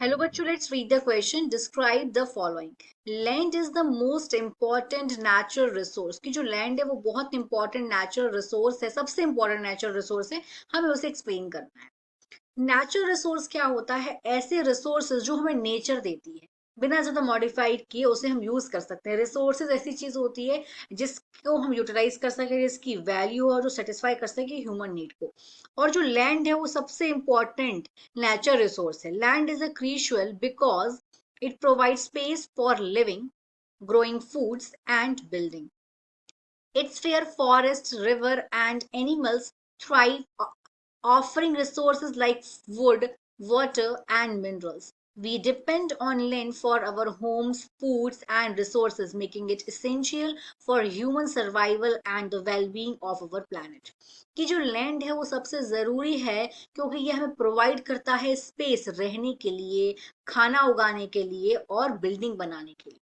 Hello, bachcho. Let's read the question. Describe the following. Land is the most important natural resource. कि जो land है वो बहुत important natural resource है, सबसे important natural resource है. हमें उसे explain करना है. नेचुरल रिसोर्स क्या होता है? ऐसे रिसोर्सेज जो हमें नेचर देती है, बिना ज्यादा मॉडिफाइड किए उसे हम यूज कर सकते हैं. रिसोर्सेज ऐसी चीज होती है जिसको हम यूटिलाइज कर सके, जिसकी वैल्यू और जो सेटिस्फाई कर सके ह्यूमन नीड को. और जो लैंड है वो सबसे इंपॉर्टेंट नेचुरल रिसोर्स है. Land is a crucial because it provide space for living, growing foods and building. It's where forests, river and animals thrive, offering resources like wood, water, and minerals. We depend on land for our homes, foods, and resources, making it essential for human survival and the well-being of our planet. कि जो land है वो सबसे ज़रूरी है क्योंकि ये हमें प्रोवाइड करता है स्पेस रहने के लिए, खाना उगाने के लिए और बिल्डिंग बनाने के लिए.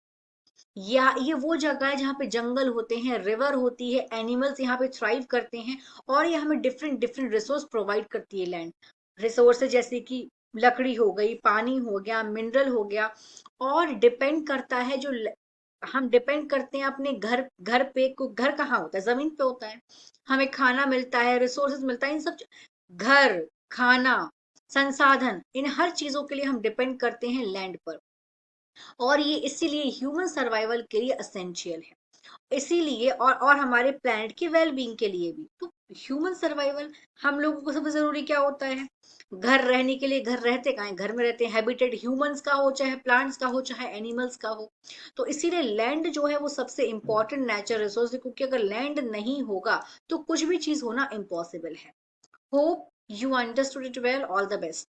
या ये वो जगह है जहाँ पे जंगल होते हैं, रिवर होती है, एनिमल्स यहाँ पे थ्राइव करते हैं. और ये हमें डिफरेंट डिफरेंट रिसोर्स प्रोवाइड करती है लैंड. रिसोर्सेज जैसे कि लकड़ी हो गई, पानी हो गया, मिनरल हो गया. और डिपेंड करता है हम डिपेंड करते हैं अपने घर घर पे. घर कहाँ होता है? जमीन पे होता है. हमें खाना मिलता है, रिसोर्सेज मिलता है, इन सब घर, खाना, संसाधन, इन हर चीजों के लिए हम डिपेंड करते हैं लैंड पर. और ये इसीलिए ह्यूमन सर्वाइवल के लिए असेंशियल है. इसीलिए और हमारे प्लैनेट के वेलबींग के लिए भी. तो ह्यूमन सर्वाइवल हम लोगों को सबसे जरूरी क्या होता है? घर रहने के लिए. घर रहते कहाँ हैं? घर में रहते हैं. हैबिटेट ह्यूमंस का हो, चाहे प्लांट्स का हो, चाहे एनिमल्स का हो. तो इसीलिए लैंड जो है वो सबसे इंपॉर्टेंट नेचुरल रिसोर्स है, क्योंकि अगर लैंड नहीं होगा तो कुछ भी चीज होना इम्पॉसिबल है. Hope you understood it well. All the best.